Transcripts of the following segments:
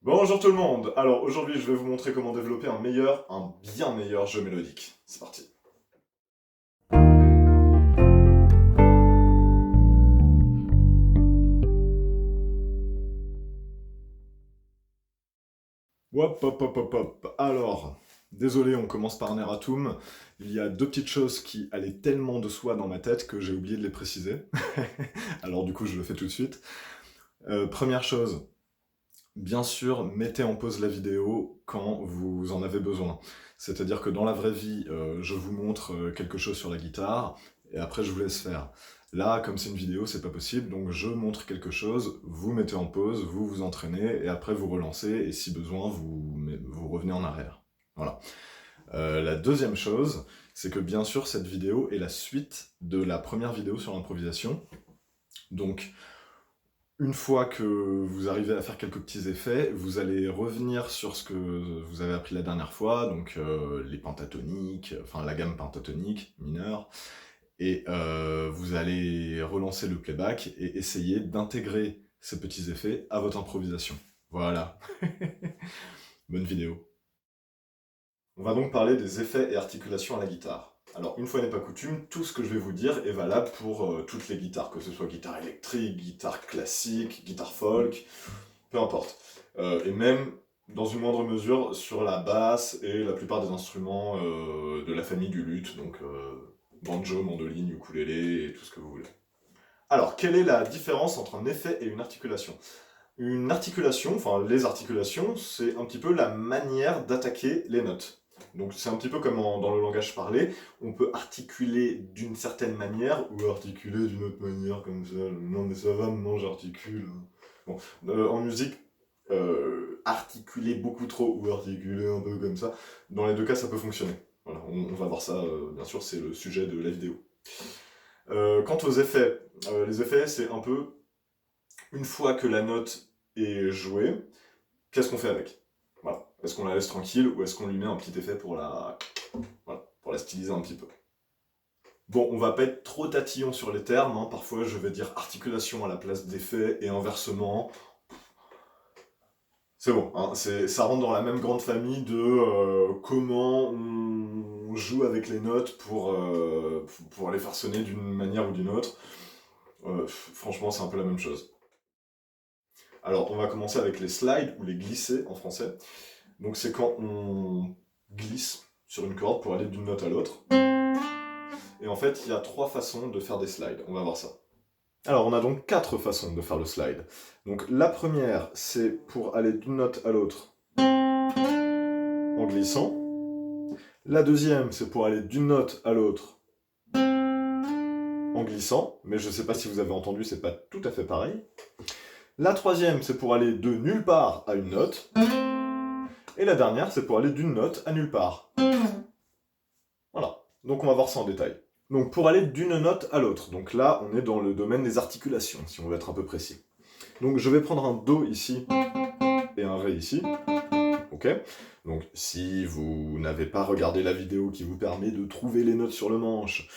Bonjour tout le monde. Alors aujourd'hui je vais vous montrer comment développer un bien meilleur jeu mélodique. C'est parti. Hop hop hop hop hop. Alors, désolé, on commence par Neratum. Il y a deux petites choses qui allaient tellement de soi dans ma tête que j'ai oublié de les préciser. Alors du coup je le fais tout de suite. Première chose, bien sûr, mettez en pause la vidéo quand vous en avez besoin. C'est-à-dire que dans la vraie vie, je vous montre quelque chose sur la guitare, et après je vous laisse faire. Là, comme c'est une vidéo, c'est pas possible, donc je montre quelque chose, vous mettez en pause, vous vous entraînez, et après vous relancez, et si besoin, vous revenez en arrière. Voilà. La deuxième chose, c'est que bien sûr, cette vidéo est la suite de la première vidéo sur l'improvisation. Donc, une fois que vous arrivez à faire quelques petits effets, vous allez revenir sur ce que vous avez appris la dernière fois, donc les pentatoniques, enfin la gamme pentatonique mineure, et vous allez relancer le playback et essayer d'intégrer ces petits effets à votre improvisation. Voilà. Bonne vidéo. On va donc parler des effets et articulations à la guitare. Alors, une fois n'est pas coutume, tout ce que je vais vous dire est valable pour toutes les guitares, que ce soit guitare électrique, guitare classique, guitare folk, peu importe. Et même, dans une moindre mesure, sur la basse et la plupart des instruments de la famille du luth, donc banjo, mandoline, ukulélé et tout ce que vous voulez. Alors, quelle est la différence entre un effet et une articulation? Une articulation, enfin les articulations, c'est un petit peu la manière d'attaquer les notes. Donc c'est un petit peu comme dans le langage parlé, on peut articuler d'une certaine manière ou articuler d'une autre manière comme ça. Non mais ça va, maintenant j'articule. Bon, en musique, articuler beaucoup trop ou articuler un peu comme ça, dans les deux cas ça peut fonctionner. Voilà, on va voir ça, bien sûr c'est le sujet de la vidéo. Quant aux effets, les effets c'est un peu une fois que la note est jouée, qu'est-ce qu'on fait avec? Voilà. Est-ce qu'on la laisse tranquille ou est-ce qu'on lui met un petit effet pour voilà, pour la styliser un petit peu? Bon, on va pas être trop tatillon sur les termes, hein. Parfois je vais dire articulation à la place d'effet et inversement. C'est bon, hein. Ça rentre dans la même grande famille de comment on joue avec les notes pour les faire sonner d'une manière ou d'une autre. Franchement, c'est un peu la même chose. Alors, on va commencer avec les slides, ou les glisser en français. Donc c'est quand on glisse sur une corde pour aller d'une note à l'autre. Et en fait, il y a trois façons de faire des slides. On va voir ça. Alors, on a donc quatre façons de faire le slide. Donc la première, c'est pour aller d'une note à l'autre en glissant. La deuxième, c'est pour aller d'une note à l'autre en glissant. Mais je ne sais pas si vous avez entendu, c'est pas tout à fait pareil. La troisième, c'est pour aller de nulle part à une note. Et la dernière, c'est pour aller d'une note à nulle part. Voilà. Donc on va voir ça en détail. Donc pour aller d'une note à l'autre, donc là on est dans le domaine des articulations, si on veut être un peu précis. Donc je vais prendre un Do ici et un Ré ici. Ok. Donc si vous n'avez pas regardé la vidéo qui vous permet de trouver les notes sur le manche,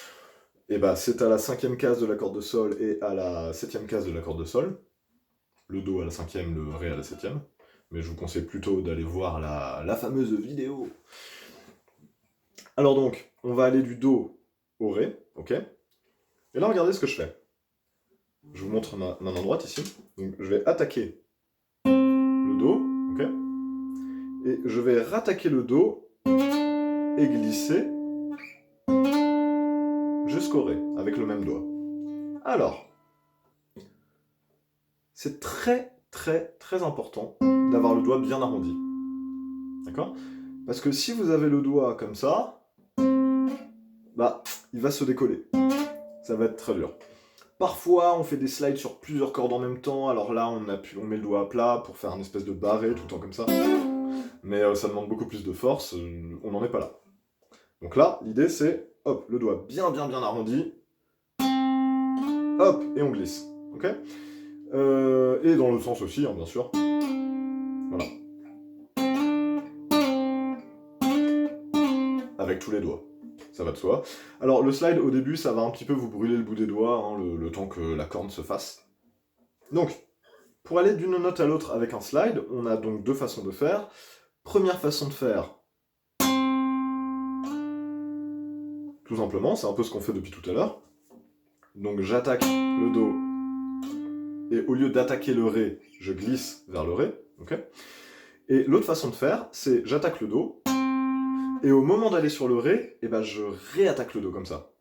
et bah c'est à la 5e case de la corde de Sol et à la 7e case de la corde de Sol. Le Do à la 5e, le Ré à la 7e. Mais je vous conseille plutôt d'aller voir la fameuse vidéo. Alors donc, on va aller du Do au Ré, ok. Et là, regardez ce que je fais. Je vous montre ma main droite ici. Donc, je vais attaquer le Do, ok. Et je vais rattaquer le Do et glisser jusqu'au Ré, avec le même doigt. Alors, c'est très très très important d'avoir le doigt bien arrondi. D'accord? Parce que si vous avez le doigt comme ça, bah, il va se décoller. Ça va être très dur. Parfois, on fait des slides sur plusieurs cordes en même temps, alors là, on met le doigt à plat pour faire un espèce de barré tout le temps comme ça. Mais ça demande beaucoup plus de force, on n'en est pas là. Donc là, l'idée c'est, hop, le doigt bien bien bien arrondi, hop, et on glisse. Ok. Et dans l'autre sens aussi, hein, bien sûr. Voilà. Avec tous les doigts. Ça va de soi. Alors le slide au début, ça va un petit peu vous brûler le bout des doigts, hein, le temps que la corne se fasse. Donc, Pour aller d'une note à l'autre avec un slide, on a donc deux façons de faire. Première façon de faire, tout simplement, c'est un peu ce qu'on fait depuis tout à l'heure. Donc j'attaque le Do, et au lieu d'attaquer le Ré, je glisse vers le Ré. Okay, et l'autre façon de faire, c'est j'attaque le Do, et au moment d'aller sur le Ré, eh ben, je réattaque le Do comme ça.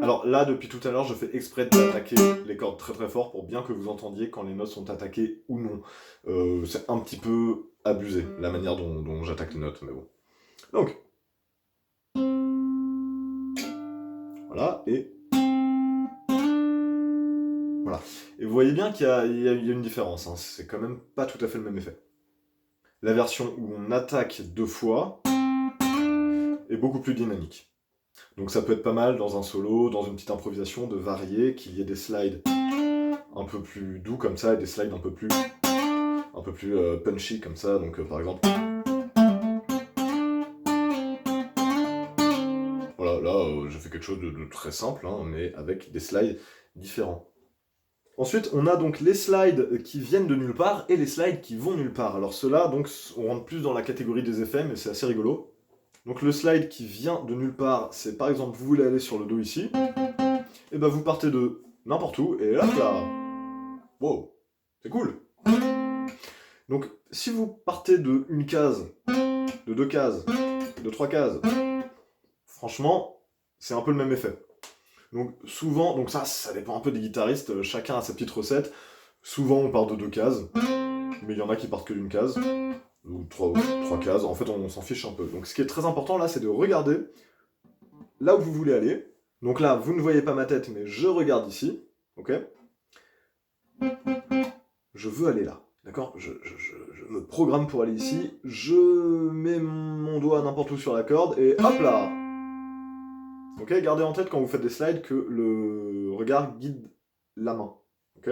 Alors là, depuis tout à l'heure, je fais exprès d'attaquer les cordes très très fort pour bien que vous entendiez quand les notes sont attaquées ou non. C'est un petit peu abusé, la manière dont j'attaque les notes, mais bon. Donc, voilà, et voilà. Et vous voyez bien qu'il y a une différence, hein. C'est quand même pas tout à fait le même effet. La version où on attaque deux fois est beaucoup plus dynamique. Donc ça peut être pas mal dans un solo, dans une petite improvisation, de varier, qu'il y ait des slides un peu plus doux comme ça, et des slides un peu plus punchy comme ça, donc par exemple... Voilà, là je fais quelque chose de très simple, hein, mais avec des slides différents. Ensuite, on a donc les slides qui viennent de nulle part et les slides qui vont nulle part. Alors ceux-là, donc, on rentre plus dans la catégorie des effets, mais c'est assez rigolo. Donc le slide qui vient de nulle part, c'est par exemple, vous voulez aller sur le Do ici, et ben vous partez de n'importe où, et hop là. Wow, c'est cool. Donc si vous partez de une case, de deux cases, de trois cases, franchement, c'est un peu le même effet. Donc souvent, donc ça dépend un peu des guitaristes, chacun a sa petite recette. Souvent on part de deux cases, mais il y en a qui partent que d'une case, ou trois cases, en fait on s'en fiche un peu. Donc ce qui est très important là, c'est de regarder là où vous voulez aller. Donc là, vous ne voyez pas ma tête, mais je regarde ici, ok? Je veux aller là, d'accord? Je me programme pour aller ici, je mets mon doigt n'importe où sur la corde, et hop là! Ok, gardez en tête quand vous faites des slides que le regard guide la main. Ok,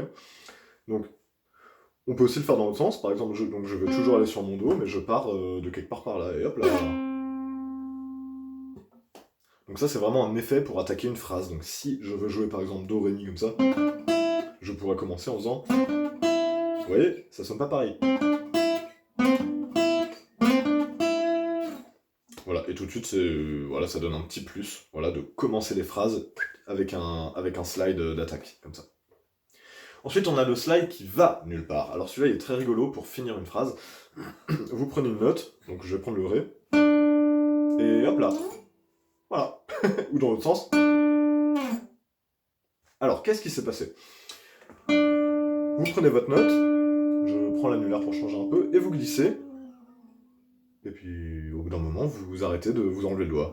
donc, on peut aussi le faire dans l'autre sens. Par exemple, je vais toujours aller sur mon dos, mais je pars de quelque part par là, et hop là. Donc ça, c'est vraiment un effet pour attaquer une phrase. Donc si je veux jouer par exemple Do, Ré, Mi comme ça, je pourrais commencer en faisant... Vous voyez, ça sonne pas pareil. Voilà, et tout de suite, voilà, ça donne un petit plus, voilà, de commencer les phrases avec un slide d'attaque, comme ça. Ensuite, on a le slide qui va nulle part. Alors celui-là, il est très rigolo pour finir une phrase. Vous prenez une note, donc je vais prendre le Ré, et hop là. Voilà. Ou dans l'autre sens. Alors, qu'est-ce qui s'est passé? Vous prenez votre note, je prends l'annulaire pour changer un peu, et vous glissez. Et puis, au bout d'un moment, vous arrêtez de vous enlever le doigt.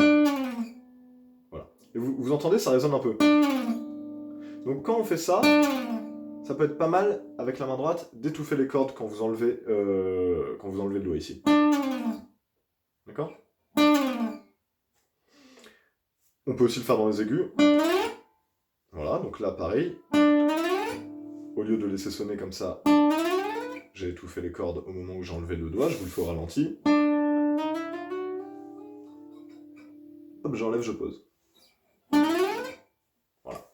Voilà. Et vous entendez, ça résonne un peu. Donc quand on fait ça, ça peut être pas mal, avec la main droite, d'étouffer les cordes quand vous enlevez le doigt ici. D'accord? On peut aussi le faire dans les aigus. Voilà, donc là, pareil. Au lieu de laisser sonner comme ça, j'ai étouffé les cordes au moment où j'ai enlevé le doigt, je vous le fais au ralenti. Hop, j'enlève, je pose. Voilà.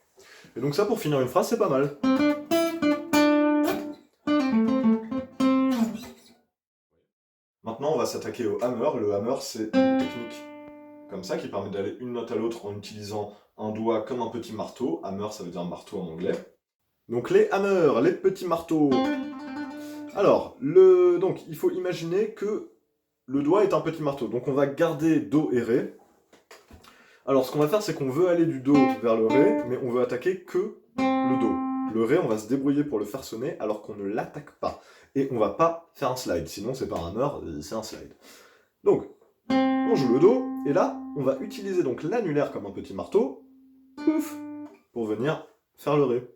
Et donc ça, pour finir une phrase, c'est pas mal. Maintenant, on va s'attaquer au hammer. Le hammer, c'est une technique comme ça qui permet d'aller une note à l'autre en utilisant un doigt comme un petit marteau. Hammer, ça veut dire marteau en anglais. Donc les hammers, les petits marteaux. Alors, donc il faut imaginer que le doigt est un petit marteau. Donc on va garder Do et Ré. Alors ce qu'on va faire, c'est qu'on veut aller du Do vers le Ré, mais on veut attaquer que le Do. Le Ré, on va se débrouiller pour le faire sonner alors qu'on ne l'attaque pas. Et on va pas faire un slide, sinon c'est pas un hammer, c'est un slide. Donc, on joue le Do, et là, on va utiliser donc l'annulaire comme un petit marteau, pouf, pour venir faire le Ré.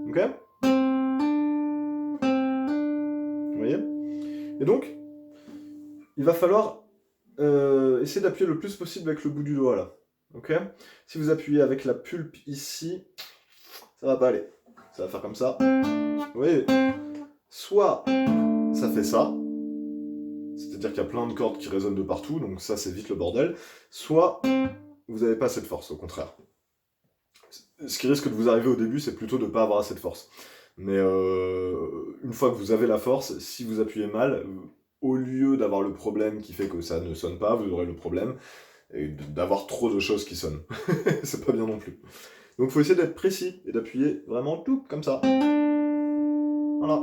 Ok? Vous voyez? Et donc, il va falloir essayer d'appuyer le plus possible avec le bout du doigt, là. Ok? Si vous appuyez avec la pulpe ici, ça va pas aller. Ça va faire comme ça. Vous voyez? Soit ça fait ça, c'est-à-dire qu'il y a plein de cordes qui résonnent de partout, donc ça c'est vite le bordel. Soit vous n'avez pas assez de force, au contraire. Ce qui risque de vous arriver au début, c'est plutôt de ne pas avoir assez de force. Mais une fois que vous avez la force, si vous appuyez mal, au lieu d'avoir le problème qui fait que ça ne sonne pas, vous aurez le problème d'avoir trop de choses qui sonnent. C'est pas bien non plus. Donc il faut essayer d'être précis et d'appuyer vraiment tout comme ça. Voilà.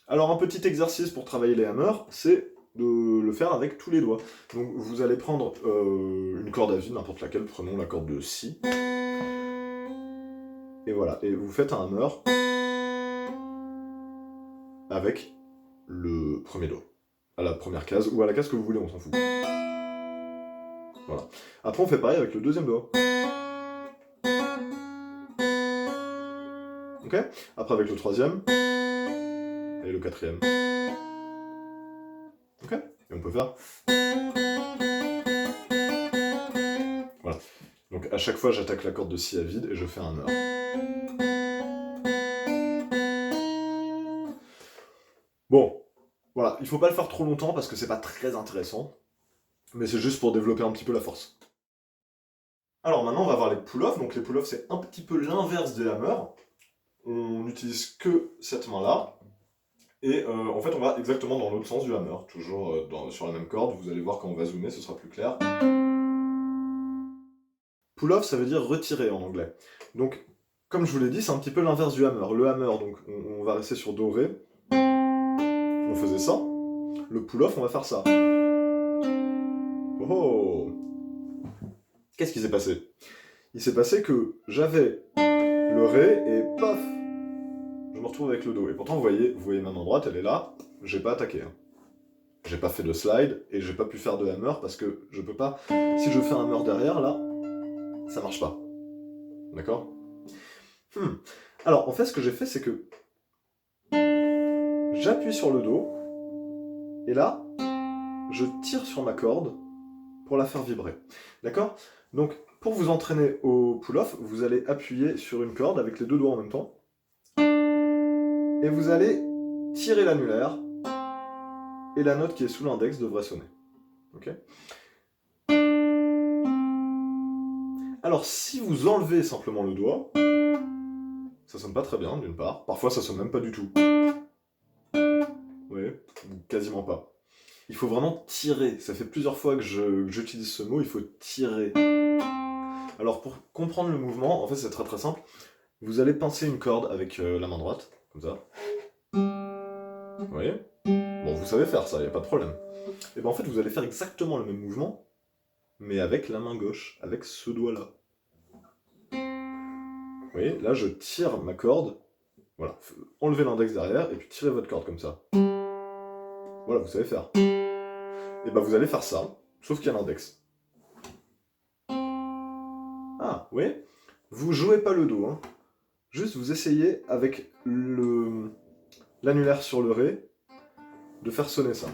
Alors un petit exercice pour travailler les hammers, c'est de le faire avec tous les doigts. Donc vous allez prendre une corde à vide, n'importe laquelle, prenons la corde de Si. Et voilà, et vous faites un hammer avec le premier doigt, à la première case, ou à la case que vous voulez, on s'en fout. Voilà. Après on fait pareil avec le deuxième doigt. Ok. Après avec le troisième, et le quatrième. Ok. Et on peut faire... Voilà. Donc à chaque fois j'attaque la corde de Si à vide et je fais un hammer. Bon, voilà, il faut pas le faire trop longtemps parce que c'est pas très intéressant, mais c'est juste pour développer un petit peu la force. Alors maintenant on va voir les pull-offs, donc les pull-offs c'est un petit peu l'inverse des hammers. On n'utilise que cette main-là, et en fait on va exactement dans l'autre sens du hammer, toujours sur la même corde, vous allez voir quand on va zoomer, ce sera plus clair. Pull-off ça veut dire retirer en anglais. Donc comme je vous l'ai dit, c'est un petit peu l'inverse du hammer. Le hammer, donc on va rester sur Do, Ré, on faisait ça. Le pull-off on va faire ça. Oh oh. Qu'est-ce qui s'est passé? Il s'est passé que j'avais le Ré et paf, je me retrouve avec le Do. Et pourtant, vous voyez ma main droite, elle est là, j'ai pas attaqué. Hein. J'ai pas fait de slide et j'ai pas pu faire de hammer parce que je peux pas. Si je fais un hammer derrière, là, ça marche pas. D'accord? Alors, en fait, ce que j'ai fait, c'est que j'appuie sur le Do et là, je tire sur ma corde pour la faire vibrer. D'accord? Donc, pour vous entraîner au pull-off, vous allez appuyer sur une corde avec les deux doigts en même temps. Et vous allez tirer l'annulaire, et la note qui est sous l'index devrait sonner. Ok? Alors si vous enlevez simplement le doigt, ça sonne pas très bien d'une part, parfois ça sonne même pas du tout. Oui, quasiment pas. Il faut vraiment tirer, ça fait plusieurs fois que j'utilise ce mot, il faut tirer. Alors pour comprendre le mouvement, en fait c'est très très simple, vous allez pincer une corde avec la main droite, comme ça. Vous voyez? Bon, vous savez faire ça, il n'y a pas de problème. Et bien en fait, vous allez faire exactement le même mouvement, mais avec la main gauche, avec ce doigt-là. Vous voyez, là je tire ma corde, voilà, enlevez l'index derrière, et puis tirez votre corde comme ça. Voilà, vous savez faire. Et ben vous allez faire ça, sauf qu'il y a l'index. Ah, oui. Vous jouez pas le Do, hein. Juste vous essayez avec l'annulaire sur le Ré de faire sonner ça.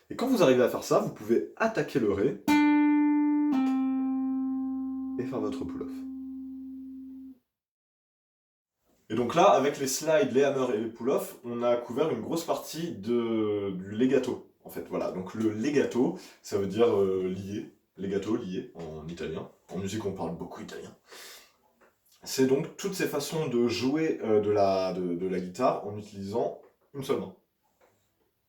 Et quand vous arrivez à faire ça, vous pouvez attaquer le Ré et faire votre pull-off. Et donc là, avec les slides, les hammers et les pull-off, on a couvert une grosse partie du legato. En fait, voilà. Donc le legato, ça veut dire lié. Legato, lié en italien. En musique, on parle beaucoup italien. C'est donc toutes ces façons de jouer de la guitare en utilisant une seule main.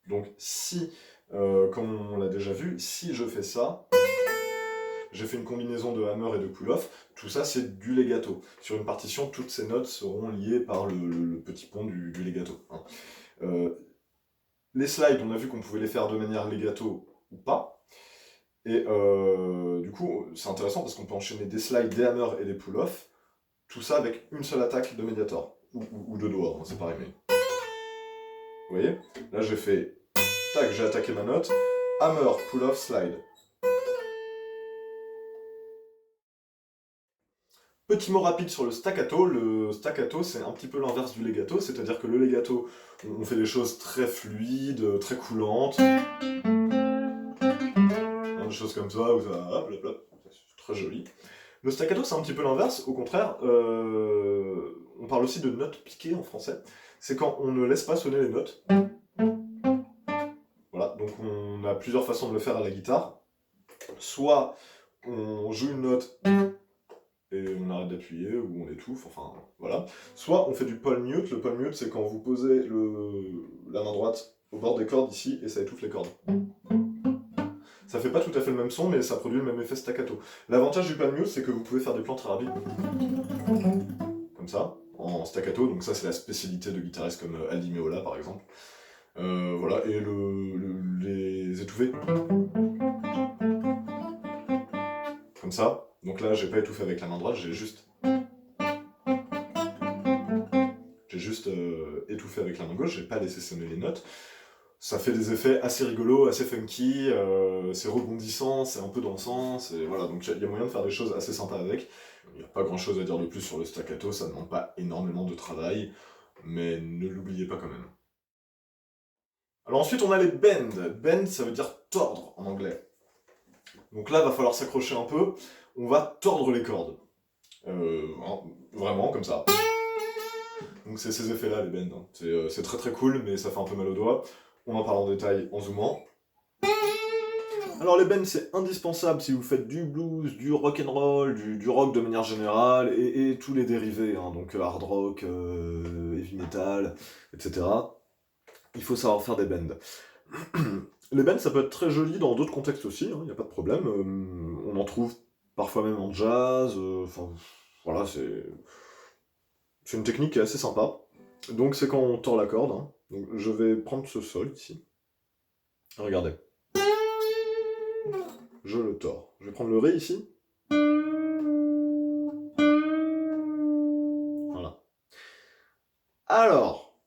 Donc si, comme on l'a déjà vu, si je fais ça, j'ai fait une combinaison de hammer et de pull-off, tout ça c'est du legato. Sur une partition, toutes ces notes seront liées par le petit pont du legato. Hein. Les slides, on a vu qu'on pouvait les faire de manière legato ou pas. Et du coup, c'est intéressant parce qu'on peut enchaîner des slides, des hammers et des pull-off. Tout ça avec une seule attaque de médiator, ou de doigts, hein, c'est pareil. Mais... Vous voyez? Là j'ai fait, tac, j'ai attaqué ma note, hammer, pull-off, slide. Petit mot rapide sur le staccato. Le staccato, c'est un petit peu l'inverse du legato, c'est-à-dire que le legato, on fait des choses très fluides, très coulantes. Des choses comme ça, où ça... Hop, hop, hop, c'est très joli. Le staccato, c'est un petit peu l'inverse. Au contraire, on parle aussi de notes piquées en français. C'est quand on ne laisse pas sonner les notes. Voilà, donc on n'a a plusieurs façons de le faire à la guitare. Soit on joue une note et on arrête d'appuyer, ou on étouffe, enfin voilà. Soit on fait du palm mute. Le palm mute, c'est quand vous posez la main droite au bord des cordes ici, et ça étouffe les cordes. Ça fait pas tout à fait le même son, mais ça produit le même effet staccato. L'avantage du palm mute, c'est que vous pouvez faire des plans très rapides. Comme ça, en staccato, donc ça c'est la spécialité de guitaristes comme Aldi Meola par exemple. Voilà, et les étouffer. Comme ça. Donc là, j'ai pas étouffé avec la main droite, j'ai juste étouffé avec la main gauche, j'ai pas laissé sonner les notes. Ça fait des effets assez rigolos, assez funky, c'est rebondissant, c'est un peu dansant, voilà, donc il y a moyen de faire des choses assez sympas avec. Il n'y a pas grand chose à dire de plus sur le staccato, ça ne demande pas énormément de travail, mais ne l'oubliez pas quand même. Alors ensuite on a les bends. Bend ça veut dire tordre en anglais. Donc là, il va falloir s'accrocher un peu, on va tordre les cordes. Vraiment, comme ça. Donc c'est ces effets-là, les bends. Hein. C'est très très cool, mais ça fait un peu mal aux doigts. On en parle en détail en zoomant. Alors les bends, c'est indispensable si vous faites du blues, du rock'n'roll, du rock de manière générale, et tous les dérivés, hein, donc hard rock, heavy metal, etc. Il faut savoir faire des bends. Les bends, ça peut être très joli dans d'autres contextes aussi, il n'y a pas de problème. On en trouve parfois même en jazz, enfin voilà, c'est une technique qui est assez sympa. Donc c'est quand on tord la corde. Hein. Donc, je vais prendre ce sol ici. Regardez. Je le tords. Je vais prendre le ré ici. Voilà. Alors,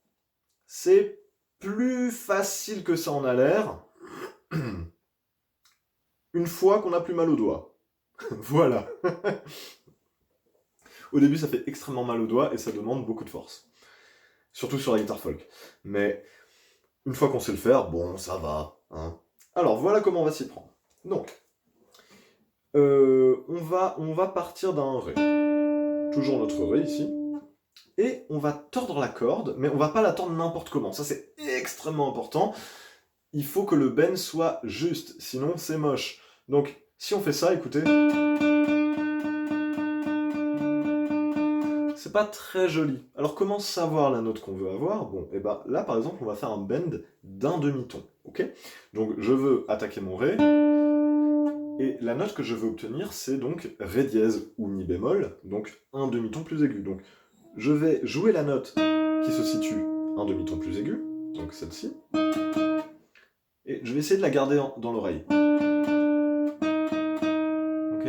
c'est plus facile que ça en a l'air. Une fois qu'on n'a plus mal aux doigts. Voilà. Au début, ça fait extrêmement mal aux doigts et ça demande beaucoup de force. Surtout sur la guitare folk. Mais une fois qu'on sait le faire, bon, ça va. Hein. Alors, voilà comment on va s'y prendre. Donc, on va partir d'un ré. Toujours notre ré ici. Et on va tordre la corde, mais on va pas la tordre n'importe comment. Ça, c'est extrêmement important. Il faut que le bend soit juste, sinon c'est moche. Donc, si on fait ça, écoutez... C'est pas très joli. Alors, comment savoir la note qu'on veut avoir? Bon, et bah là, par exemple, on va faire un bend d'un demi-ton, ok? Donc, je veux attaquer mon ré, et la note que je veux obtenir, c'est donc ré dièse ou mi bémol, donc un demi-ton plus aigu. Donc, je vais jouer la note qui se situe un demi-ton plus aigu, donc celle-ci, et je vais essayer de la garder dans l'oreille. Ok.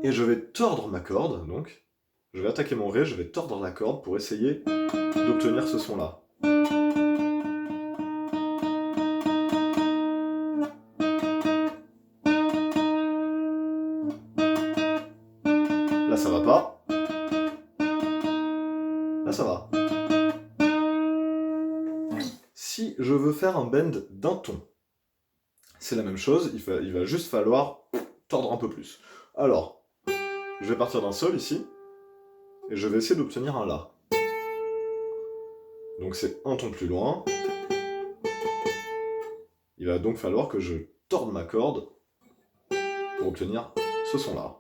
Et je vais tordre ma corde, donc, je vais attaquer mon ré, je vais tordre la corde pour essayer d'obtenir ce son-là. Là, ça va pas. Là, ça va. Si je veux faire un bend d'un ton, c'est la même chose, il va juste falloir tordre un peu plus. Alors, je vais partir d'un sol ici, et je vais essayer d'obtenir un La. Donc c'est un ton plus loin. Il va donc falloir que je torde ma corde pour obtenir ce son-là.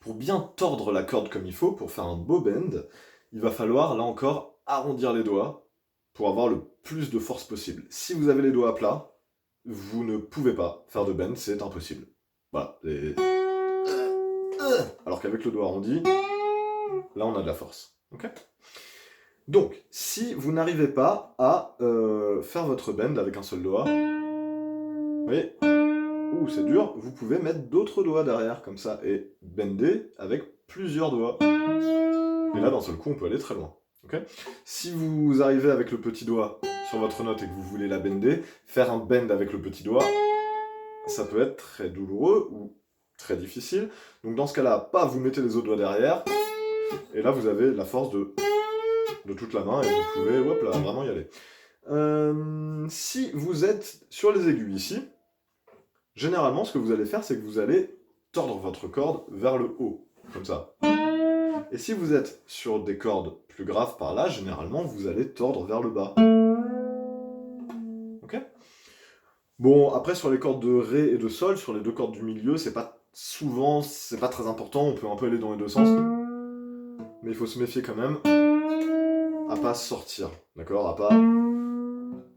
Pour bien tordre la corde comme il faut, pour faire un beau bend, il va falloir, là encore, arrondir les doigts pour avoir le plus de force possible. Si vous avez les doigts à plat, vous ne pouvez pas faire de bend, c'est impossible. Voilà. Alors qu'avec le doigt arrondi, là on a de la force. Ok ? Donc, si vous n'arrivez pas à faire votre bend avec un seul doigt, vous voyez, c'est dur, vous pouvez mettre d'autres doigts derrière, comme ça, et bender avec plusieurs doigts. Et là, d'un seul coup, on peut aller très loin. Okay, si vous arrivez avec le petit doigt sur votre note et que vous voulez la bender, faire un bend avec le petit doigt, ça peut être très douloureux ou très difficile. Donc dans ce cas-là, pas vous mettez les autres doigts derrière, et là vous avez la force de toute la main et vous pouvez hop là, vraiment y aller. Si vous êtes sur les aigus ici, généralement ce que vous allez faire, c'est que vous allez tordre votre corde vers le haut, comme ça. Et si vous êtes sur des cordes plus graves par là, généralement, vous allez tordre vers le bas. Ok? Bon, après, sur les cordes de Ré et de Sol, sur les deux cordes du milieu, c'est pas très important, on peut un peu aller dans les deux sens. Mais il faut se méfier quand même à pas sortir, d'accord? À pas...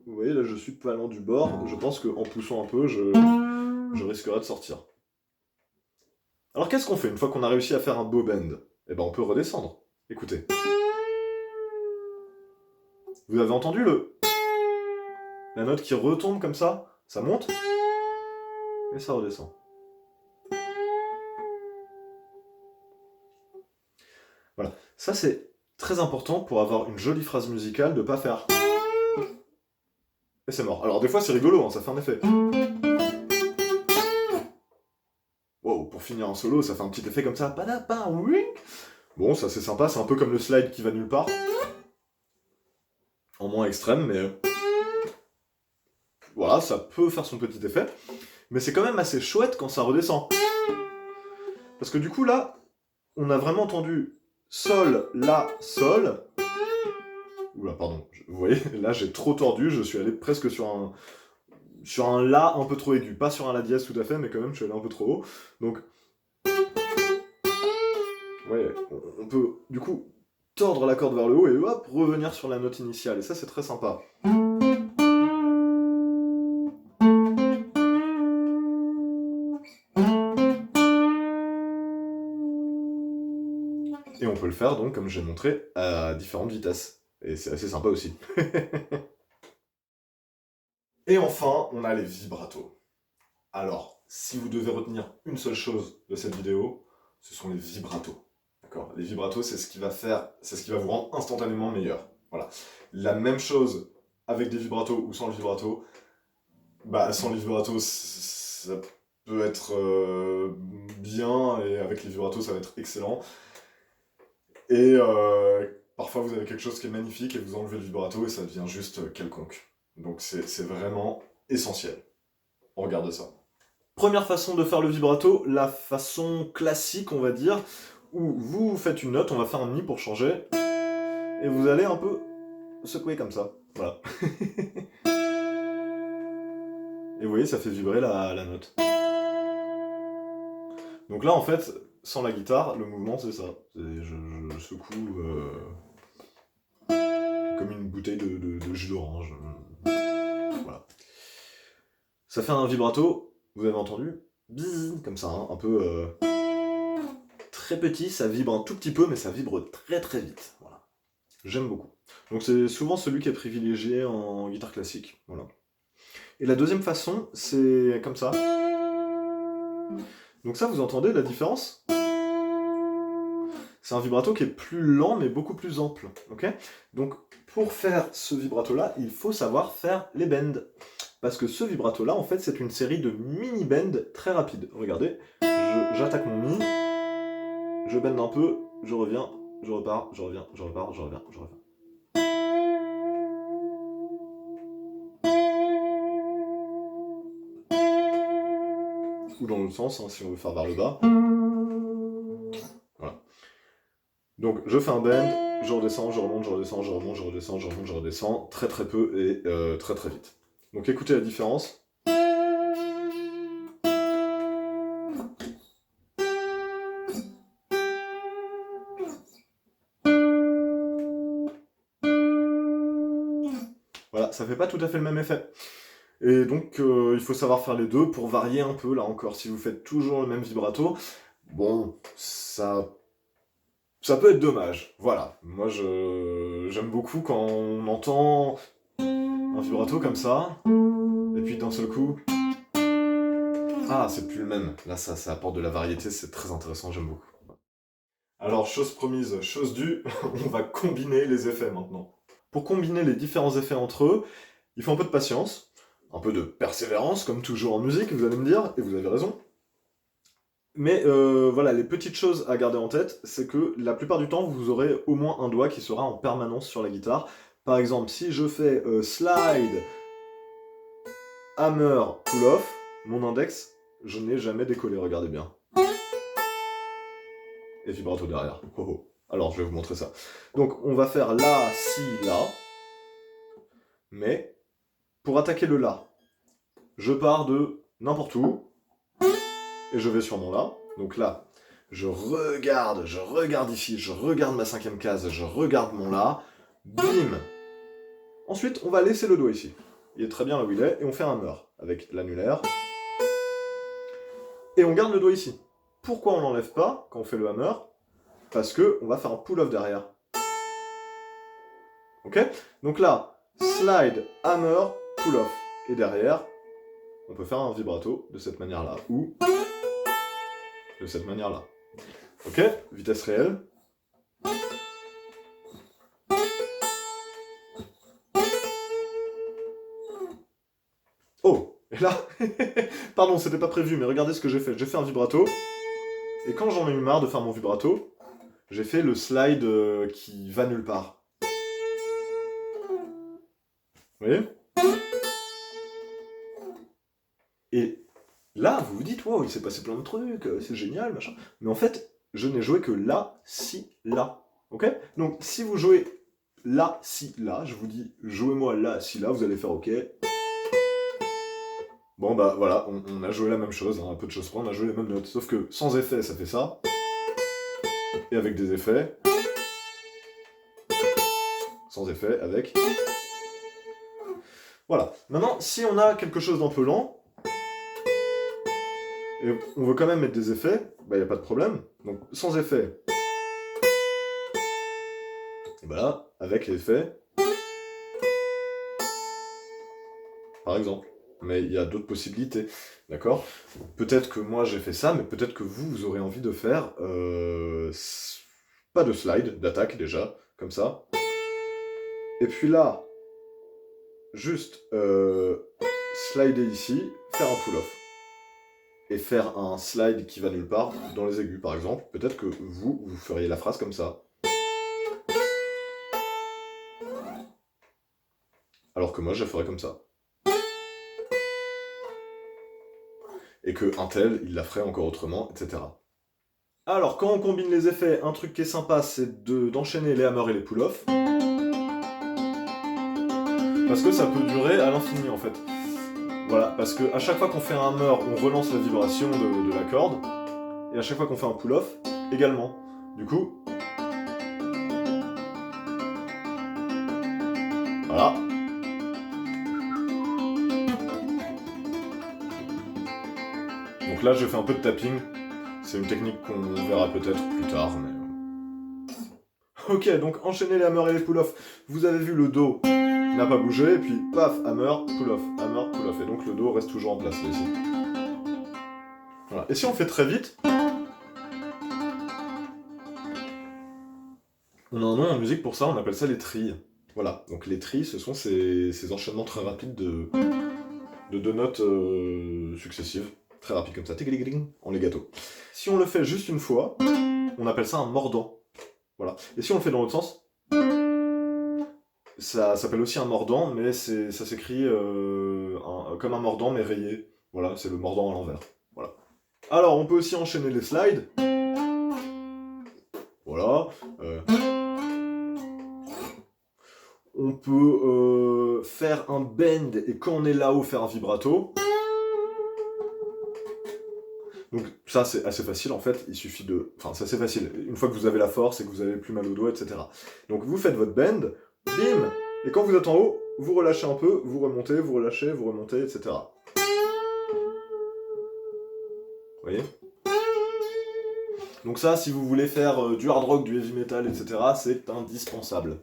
Vous voyez, là, je suis pas loin du bord, je pense qu'en poussant un peu, je risquerais de sortir. Alors qu'est-ce qu'on fait une fois qu'on a réussi à faire un beau bend? Eh ben, on peut redescendre. Écoutez. Vous avez entendu la note qui retombe comme ça? Ça monte et ça redescend. Voilà. Ça, c'est très important pour avoir une jolie phrase musicale, de pas faire... Et c'est mort. Alors des fois, c'est rigolo, hein, ça fait un effet. Wow, pour finir un solo, ça fait un petit effet comme ça. Padapa, oui. Bon, ça c'est sympa, c'est un peu comme le slide qui va nulle part. En moins extrême, mais... Voilà, ça peut faire son petit effet. Mais c'est quand même assez chouette quand ça redescend. Parce que du coup, là, on a vraiment entendu Sol, La, Sol. Oula, pardon. Vous voyez, là, j'ai trop tordu, je suis allé presque sur un La un peu trop aigu. Pas sur un La dièse tout à fait, mais quand même, je suis allé un peu trop haut. Donc... Ouais, on peut, du coup, tordre la corde vers le haut et hop, revenir sur la note initiale. Et ça, c'est très sympa. Et on peut le faire, donc, comme j'ai montré, à différentes vitesses. Et c'est assez sympa aussi. Et enfin, on a les vibratos. Alors, si vous devez retenir une seule chose de cette vidéo, ce sont les vibratos. D'accord? Les vibratos, c'est ce qui va vous rendre instantanément meilleur. Voilà. La même chose avec des vibratos ou sans le vibrato. Bah, sans les vibratos, ça peut être bien, et avec les vibratos, ça va être excellent. Et parfois, vous avez quelque chose qui est magnifique, et vous enlevez le vibrato, et ça devient juste quelconque. Donc c'est vraiment essentiel. On regarde ça. Première façon de faire le vibrato, la façon classique, on va dire, où vous faites une note, on va faire un mi pour changer, et vous allez un peu secouer comme ça. Voilà. Et vous voyez, ça fait vibrer la note. Donc là, en fait, sans la guitare, le mouvement, c'est ça. Je secoue comme une bouteille de jus d'orange. Voilà. Ça fait un vibrato, vous avez entendu? Bzzz, comme ça, hein, un peu très petit, ça vibre un tout petit peu, mais ça vibre très très vite. Voilà. J'aime beaucoup. Donc c'est souvent celui qui est privilégié en guitare classique. Voilà. Et la deuxième façon, c'est comme ça. Donc ça, vous entendez la différence? C'est un vibrato qui est plus lent, mais beaucoup plus ample. Ok? Donc, pour faire ce vibrato-là, il faut savoir faire les bends. Parce que ce vibrato-là, en fait, c'est une série de mini-bends très rapides. Regardez, j'attaque mon mi, je bend un peu, je reviens, je repars, je reviens, je repars, je reviens, je reviens. Ou dans l'autre sens, hein, si on veut faire vers le bas. Voilà. Donc je fais un bend, je redescends, je remonte, je redescends, je remonte, je redescends, je remonte, je redescends, très très peu et très très vite. Donc écoutez la différence. Voilà, ça fait pas tout à fait le même effet. Et donc il faut savoir faire les deux pour varier un peu, là encore. Si vous faites toujours le même vibrato, bon, ça peut être dommage. Voilà, moi j'aime beaucoup quand on entend un vibrato comme ça, et puis d'un seul coup... Ah, c'est plus le même. Là, ça apporte de la variété, c'est très intéressant, j'aime beaucoup. Alors, chose promise, chose due, on va combiner les effets maintenant. Pour combiner les différents effets entre eux, il faut un peu de patience, un peu de persévérance, comme toujours en musique, vous allez me dire, et vous avez raison. Mais voilà, les petites choses à garder en tête, c'est que la plupart du temps, vous aurez au moins un doigt qui sera en permanence sur la guitare. Par exemple, si je fais slide, hammer, pull-off, mon index, je n'ai jamais décollé, regardez bien. Et vibrato derrière. Oh oh. Alors, je vais vous montrer ça. Donc, on va faire La, Si, La. Mais, pour attaquer le La, je pars de n'importe où, et je vais sur mon La. Donc là, je regarde ici, je regarde ma cinquième case, je regarde mon La. Bim. Ensuite, on va laisser le Do ici. Il est très bien là où il est, et on fait un meur avec l'annulaire. Et on garde le Do ici. Pourquoi on l'enlève pas quand on fait le hammer? Parce que on va faire un pull-off derrière. Ok? Donc là, slide, hammer, pull-off. Et derrière, on peut faire un vibrato de cette manière-là, ou de cette manière-là. Ok? Vitesse réelle. Oh! Et là, pardon, c'était pas prévu, mais regardez ce que j'ai fait. J'ai fait un vibrato, et quand j'en ai eu marre de faire mon vibrato, j'ai fait le slide qui va nulle part. Vous voyez? Et là, vous vous dites, wow, il s'est passé plein de trucs, c'est génial, machin. Mais en fait, je n'ai joué que là, si, là. Ok? Donc, si vous jouez là, si, là, je vous dis, jouez-moi là, si, là, vous allez faire ok. Bon, bah voilà, on a joué la même chose, hein, un peu de choses près, on a joué les mêmes notes. Sauf que sans effet, ça fait ça. Et avec des effets. Sans effet, avec. Voilà. Maintenant, si on a quelque chose d'un peu lent, et on veut quand même mettre des effets, bah y a pas de problème. Donc, sans effet. Et bah là, avec l'effet. Par exemple. Mais il y a d'autres possibilités, d'accord? Peut-être que moi j'ai fait ça, mais peut-être que vous aurez envie de faire pas de slide, d'attaque déjà, comme ça. Et puis là, juste slider ici, faire un pull-off. Et faire un slide qui va nulle part, dans les aigus par exemple. Peut-être que vous feriez la phrase comme ça. Alors que moi je la ferais comme ça. Et que un tel, il la ferait encore autrement, etc. Alors, quand on combine les effets, un truc qui est sympa, c'est d'enchaîner les hammers et les pull-offs. Parce que ça peut durer à l'infini, en fait. Voilà, parce que à chaque fois qu'on fait un hammer, on relance la vibration de la corde. Et à chaque fois qu'on fait un pull-off, également. Du coup... Voilà. Donc là, je fais un peu de tapping. C'est une technique qu'on verra peut-être plus tard, mais... Ok, donc enchaîner les hammers et les pull-offs. Vous avez vu le Do n'a pas bougé, et puis paf, hammer, pull-off, hammer, pull-off. Et donc le Do reste toujours en place, là, ici. Voilà. Et si on fait très vite, on a un nom en musique pour ça, on appelle ça les trilles. Voilà, donc les trilles, ce sont ces enchaînements très rapides de deux notes successives, très rapides comme ça, tigling, en legato. Si on le fait juste une fois, on appelle ça un mordant. Voilà. Et si on le fait dans l'autre sens, ça s'appelle aussi un mordant, mais ça s'écrit comme un mordant, mais rayé. Voilà, c'est le mordant à l'envers. Voilà. Alors, on peut aussi enchaîner les slides. Voilà. On peut faire un bend, et quand on est là-haut, faire un vibrato. Donc ça, c'est assez facile, en fait. Il suffit de... Enfin, c'est assez facile. Une fois que vous avez la force et que vous avez plus mal au doigt, etc. Donc vous faites votre bend, bim. Et quand vous êtes en haut, vous relâchez un peu, vous remontez, vous relâchez, vous remontez, etc. Vous voyez? Donc ça, si vous voulez faire du hard rock, du heavy metal, etc., c'est indispensable.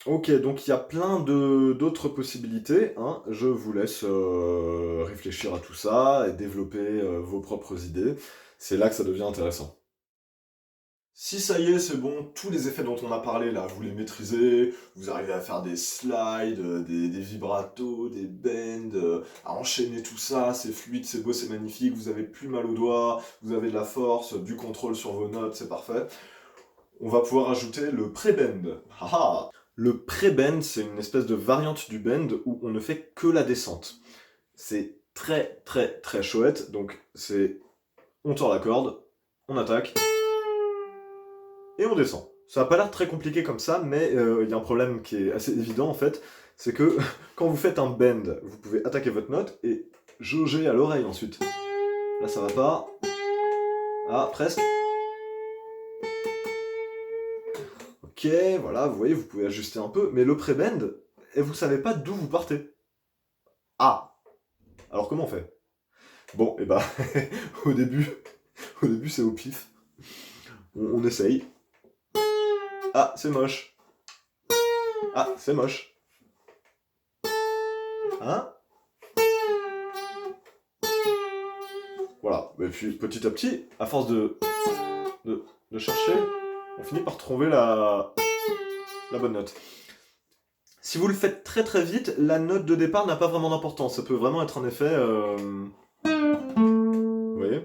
Ok, donc il y a plein d'autres possibilités, hein. Je vous laisse réfléchir à tout ça et développer vos propres idées. C'est là que ça devient intéressant. Si ça y est, c'est bon, tous les effets dont on a parlé là, vous les maîtrisez, vous arrivez à faire des slides, des vibratos, des bends, à enchaîner tout ça, c'est fluide, c'est beau, c'est magnifique, vous avez plus mal aux doigts, vous avez de la force, du contrôle sur vos notes, c'est parfait. On va pouvoir ajouter le pré-bend. Haha. Le pré-bend, c'est une espèce de variante du bend où on ne fait que la descente. C'est très très très chouette, donc c'est... On tord la corde, on attaque, et on descend. Ça n'a pas l'air très compliqué comme ça, mais il y a un problème qui est assez évident en fait, c'est que quand vous faites un bend, vous pouvez attaquer votre note et jauger à l'oreille ensuite. Là ça va pas. Ah, presque. Ok, voilà, vous voyez, vous pouvez ajuster un peu, mais le pré-bend, et vous savez pas d'où vous partez. Ah, alors comment on fait? Bon, et bah, au début, au début c'est au pif. On essaye. Ah, c'est moche. Ah, c'est moche. Hein? Voilà, et puis petit à petit, à force de chercher, on finit par trouver la bonne note. Si vous le faites très très vite, la note de départ n'a pas vraiment d'importance. Ça peut vraiment être un effet... Vous voyez?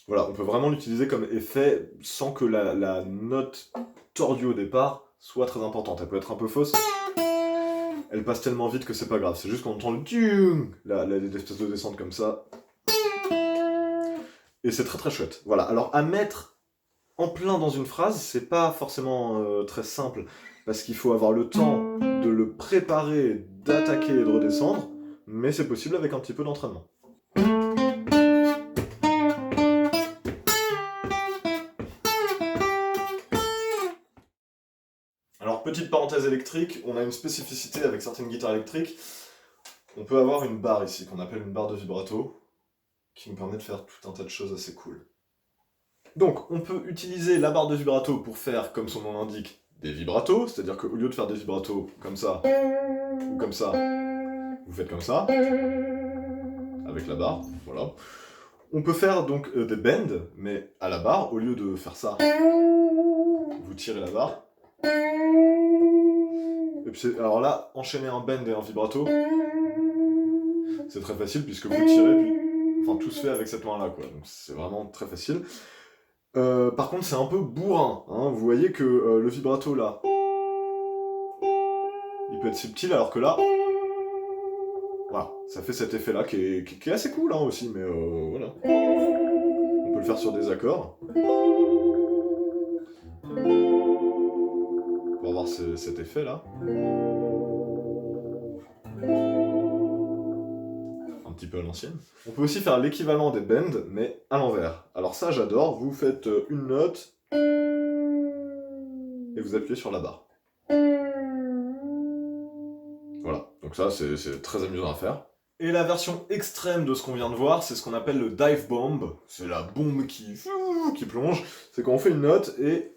Voilà, on peut vraiment l'utiliser comme effet sans que la note tordue au départ soit très importante. Elle peut être un peu fausse. Elle passe tellement vite que c'est pas grave. C'est juste qu'on entend le tiung, l'espèce de descente comme ça. Et c'est très très chouette. Voilà, alors à mettre en plein dans une phrase, c'est pas forcément très simple. Parce qu'il faut avoir le temps de le préparer, d'attaquer et de redescendre. Mais c'est possible avec un petit peu d'entraînement. Alors, petite parenthèse électrique, on a une spécificité avec certaines guitares électriques. On peut avoir une barre ici, qu'on appelle une barre de vibrato, qui nous permet de faire tout un tas de choses assez cool. Donc, on peut utiliser la barre de vibrato pour faire, comme son nom l'indique, des vibratos, c'est-à-dire qu'au lieu de faire des vibratos comme ça, ou comme ça, vous faites comme ça, avec la barre, voilà. On peut faire donc des bends, mais à la barre, au lieu de faire ça, vous tirez la barre. Et puis alors là, enchaîner un bend et un vibrato, c'est très facile puisque vous tirez, puis enfin tout se fait avec cette main-là, quoi. Donc c'est vraiment très facile. Par contre, c'est un peu bourrin. Hein. Vous voyez que le vibrato là, il peut être subtil, alors que là, voilà, ça fait cet effet-là qui est assez cool hein, aussi, mais voilà. On peut le faire sur des accords. Pour avoir cet effet-là. Un petit peu à l'ancienne. On peut aussi faire l'équivalent des bends, mais à l'envers. Alors ça, j'adore. Vous faites une note et vous appuyez sur la barre. Voilà, donc ça, c'est très amusant à faire. Et la version extrême de ce qu'on vient de voir, c'est ce qu'on appelle le dive bomb. C'est la bombe qui plonge. C'est quand on fait une note et...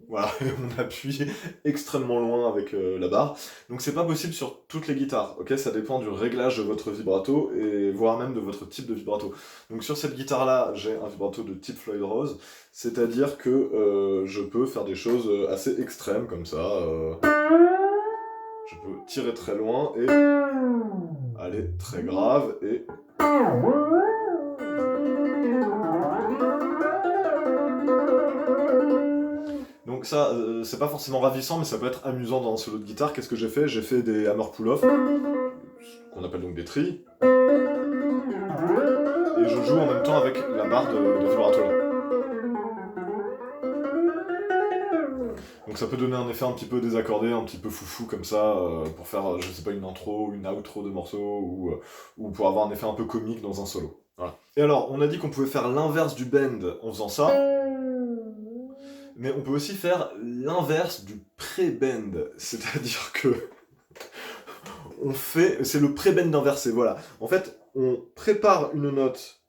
Voilà, on appuie extrêmement loin avec la barre. Donc c'est pas possible sur toutes les guitares, ok? Ça dépend du réglage de votre vibrato, et voire même de votre type de vibrato. Donc sur cette guitare-là, j'ai un vibrato de type Floyd Rose, c'est-à-dire que je peux faire des choses assez extrêmes comme ça. Je peux tirer très loin et aller très grave et... Donc ça, c'est pas forcément ravissant, mais ça peut être amusant dans un solo de guitare. Qu'est-ce que j'ai fait? J'ai fait des hammer pull-off, qu'on appelle donc des trilles. Et je joue en même temps avec la barre de vibrato là. Donc ça peut donner un effet un petit peu désaccordé, un petit peu foufou comme ça, pour faire, je sais pas, une intro, une outro de morceau, ou pour avoir un effet un peu comique dans un solo. Voilà. Et alors, on a dit qu'on pouvait faire l'inverse du bend en faisant ça, mais on peut aussi faire l'inverse du pré-bend, c'est-à-dire que on fait, c'est le pré-bend inversé, voilà. En fait, on prépare une note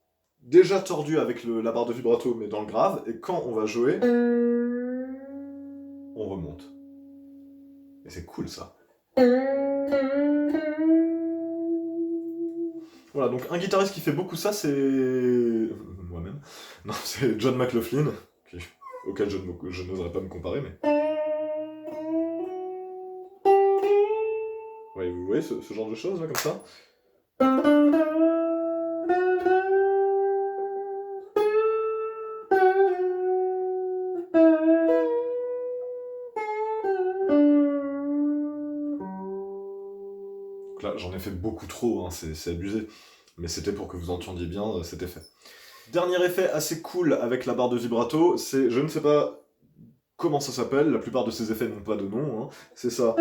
déjà tordue avec la barre de vibrato, mais dans le grave, et quand on va jouer, on remonte. Et c'est cool ça. Voilà, donc un guitariste qui fait beaucoup ça, c'est... moi-même. Non, c'est John McLaughlin, auquel je n'oserais pas me comparer, mais... Ouais, vous voyez ce genre de choses, là, comme ça? j'en ai fait beaucoup trop, hein, c'est abusé. Mais c'était pour que vous entendiez bien cet effet. Dernier effet assez cool avec la barre de vibrato, c'est, je ne sais pas comment ça s'appelle, la plupart de ces effets n'ont pas de nom, hein, c'est ça.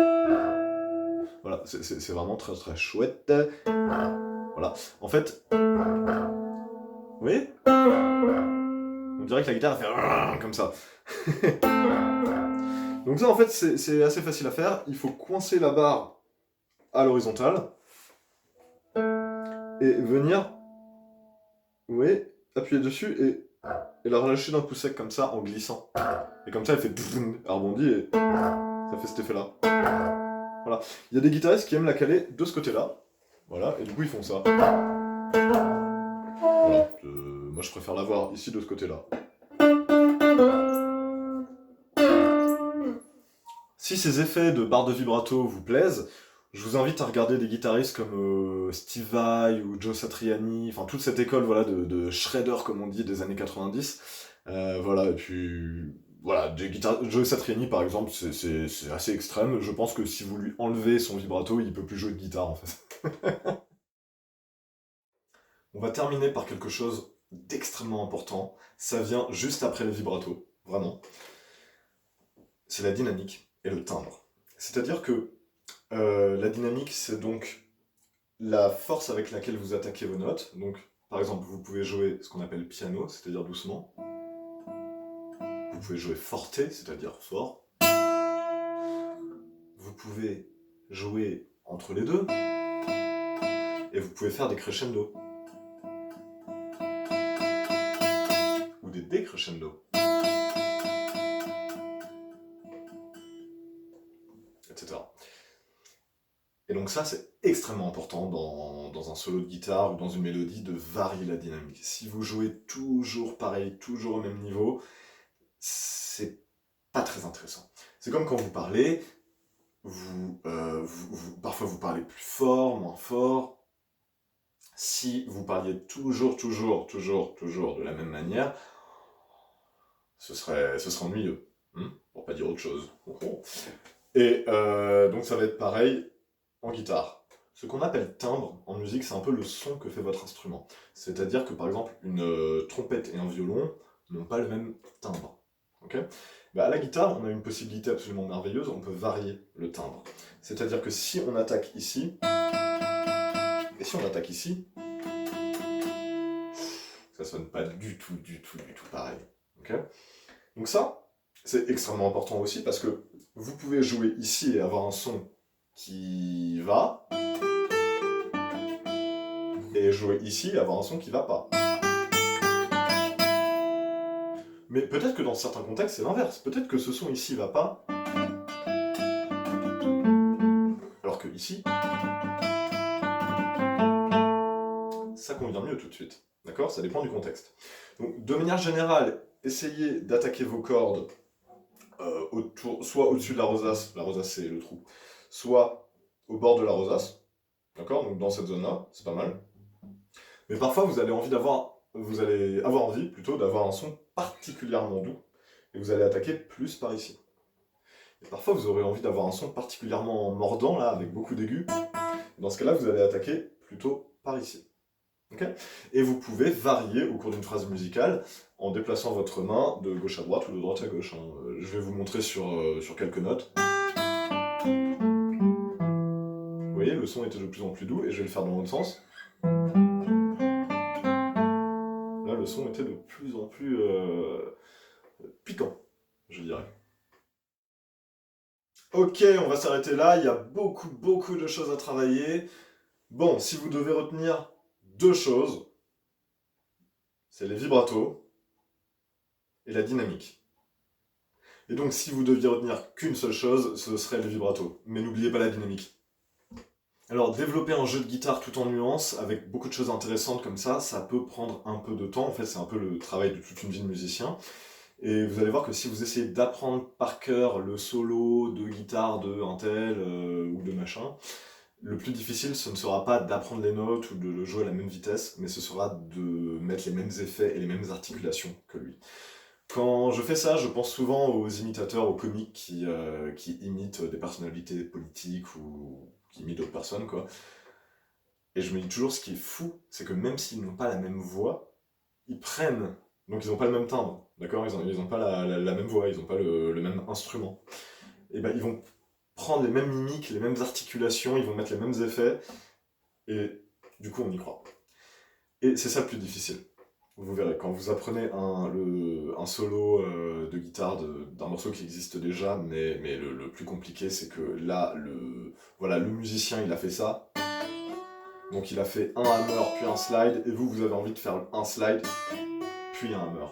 Voilà, c'est vraiment très très chouette. Voilà, en fait, vous voyez, on dirait que la guitare fait comme ça. Donc ça en fait c'est assez facile à faire, il faut coincer la barre à l'horizontale et venir, vous voyez, appuyer dessus et la relâcher d'un coup sec comme ça en glissant. Et comme ça elle fait elle rebondit et ça fait cet effet là. Voilà. Il y a des guitaristes qui aiment la caler de ce côté-là. Voilà, et du coup ils font ça. Voilà. Moi je préfère l'avoir ici de ce côté-là. Si ces effets de barre de vibrato vous plaisent, je vous invite à regarder des guitaristes comme Steve Vai ou Joe Satriani, enfin toute cette école voilà, de shredder comme on dit des années 90. Voilà, et puis voilà, Joe Satriani par exemple, c'est assez extrême. Je pense que si vous lui enlevez son vibrato, il peut plus jouer de guitare en fait. On va terminer par quelque chose d'extrêmement important. Ça vient juste après le vibrato, vraiment. C'est la dynamique et le timbre. C'est-à-dire que la dynamique, c'est donc la force avec laquelle vous attaquez vos notes. Donc, par exemple, vous pouvez jouer ce qu'on appelle piano, c'est-à-dire doucement. Vous pouvez jouer forte, c'est-à-dire fort. Vous pouvez jouer entre les deux. Et vous pouvez faire des crescendo. Ou des décrescendo. Etc. Et donc ça, c'est extrêmement important dans un solo de guitare ou dans une mélodie de varier la dynamique. Si vous jouez toujours pareil, toujours au même niveau, c'est pas très intéressant. C'est comme quand vous parlez, parfois vous parlez plus fort, moins fort. Si vous parliez toujours de la même manière, ce serait ennuyeux, pour pas dire autre chose. Et donc ça va être pareil en guitare. Ce qu'on appelle timbre en musique, c'est un peu le son que fait votre instrument. C'est-à-dire que par exemple, une trompette et un violon n'ont pas le même timbre. Okay, à la guitare, on a une possibilité absolument merveilleuse, on peut varier le timbre. C'est-à-dire que si on attaque ici, et si on attaque ici, ça sonne pas du tout pareil. Okay, donc ça, c'est extrêmement important aussi parce que vous pouvez jouer ici et avoir un son qui va, et jouer ici et avoir un son qui va pas. Mais peut-être que dans certains contextes, c'est l'inverse. Peut-être que ce son ici va pas, alors que ici, ça convient mieux tout de suite. D'accord? Ça dépend du contexte. Donc, de manière générale, essayez d'attaquer vos cordes soit au-dessus de la rosace c'est le trou, soit au bord de la rosace. D'accord? Donc dans cette zone-là, c'est pas mal. Mais parfois, vous allez avoir envie plutôt d'avoir un son particulièrement doux, et vous allez attaquer plus par ici. Et parfois, vous aurez envie d'avoir un son particulièrement mordant, là, avec beaucoup d'aigus. Dans ce cas-là, vous allez attaquer plutôt par ici. Okay, et vous pouvez varier au cours d'une phrase musicale en déplaçant votre main de gauche à droite ou de droite à gauche. Je vais vous montrer sur quelques notes. Vous voyez, le son était de plus en plus doux, et je vais le faire dans l'autre sens. Là, le son était de plus en plus piquant, je dirais. Ok, on va s'arrêter là, il y a beaucoup de choses à travailler. Bon, si vous devez retenir deux choses, c'est les vibratos et la dynamique. Et donc, si vous deviez retenir qu'une seule chose, ce serait le vibrato. Mais n'oubliez pas la dynamique. Alors, développer un jeu de guitare tout en nuances, avec beaucoup de choses intéressantes comme ça peut prendre un peu de temps. En fait, c'est un peu le travail de toute une vie de musicien. Et vous allez voir que si vous essayez d'apprendre par cœur le solo de guitare de un tel ou de machin, le plus difficile, ce ne sera pas d'apprendre les notes ou de le jouer à la même vitesse, mais ce sera de mettre les mêmes effets et les mêmes articulations que lui. Quand je fais ça, je pense souvent aux imitateurs, aux comiques qui imitent des personnalités politiques ou qui imitent d'autres personnes, quoi. Et je me dis toujours, ce qui est fou, c'est que même s'ils n'ont pas la même voix, ils prennent, donc ils n'ont pas le même timbre, d'accord? Ils ont pas la même voix, ils n'ont pas le même instrument. Et ben ils vont prendre les mêmes mimiques, les mêmes articulations, ils vont mettre les mêmes effets, et du coup on y croit. Et c'est ça le plus difficile. Vous verrez, quand vous apprenez un solo de guitare d'un morceau qui existe déjà, mais le plus compliqué, c'est que là, voilà, le musicien, il a fait ça. Donc il a fait un hammer, puis un slide, et vous avez envie de faire un slide, puis un hammer.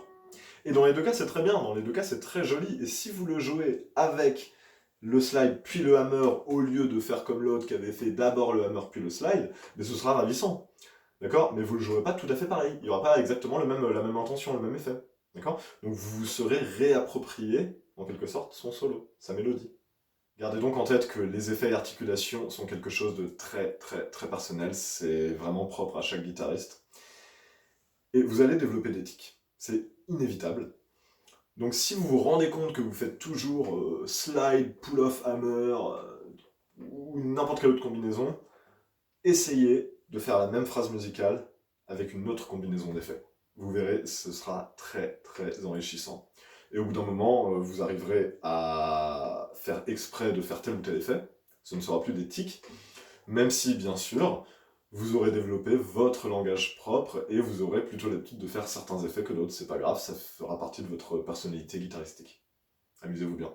Et dans les deux cas, c'est très bien, dans les deux cas, c'est très joli. Et si vous le jouez avec le slide, puis le hammer, au lieu de faire comme l'autre qui avait fait d'abord le hammer, puis le slide, mais ce sera ravissant. D'accord? Mais vous ne le jouerez pas tout à fait pareil. Il n'y aura pas exactement la même intention, le même effet. D'accord? Donc vous vous serez réapproprié, en quelque sorte, son solo, sa mélodie. Gardez donc en tête que les effets et articulations sont quelque chose de très très très personnel, c'est vraiment propre à chaque guitariste. Et vous allez développer des tics. C'est inévitable. Donc si vous vous rendez compte que vous faites toujours slide, pull-off, hammer, ou n'importe quelle autre combinaison, essayez de faire la même phrase musicale avec une autre combinaison d'effets. Vous verrez, ce sera très très enrichissant. Et au bout d'un moment, vous arriverez à faire exprès de faire tel ou tel effet. Ce ne sera plus des tics, même si, bien sûr, vous aurez développé votre langage propre et vous aurez plutôt l'habitude de faire certains effets que d'autres. C'est pas grave, ça fera partie de votre personnalité guitaristique. Amusez-vous bien.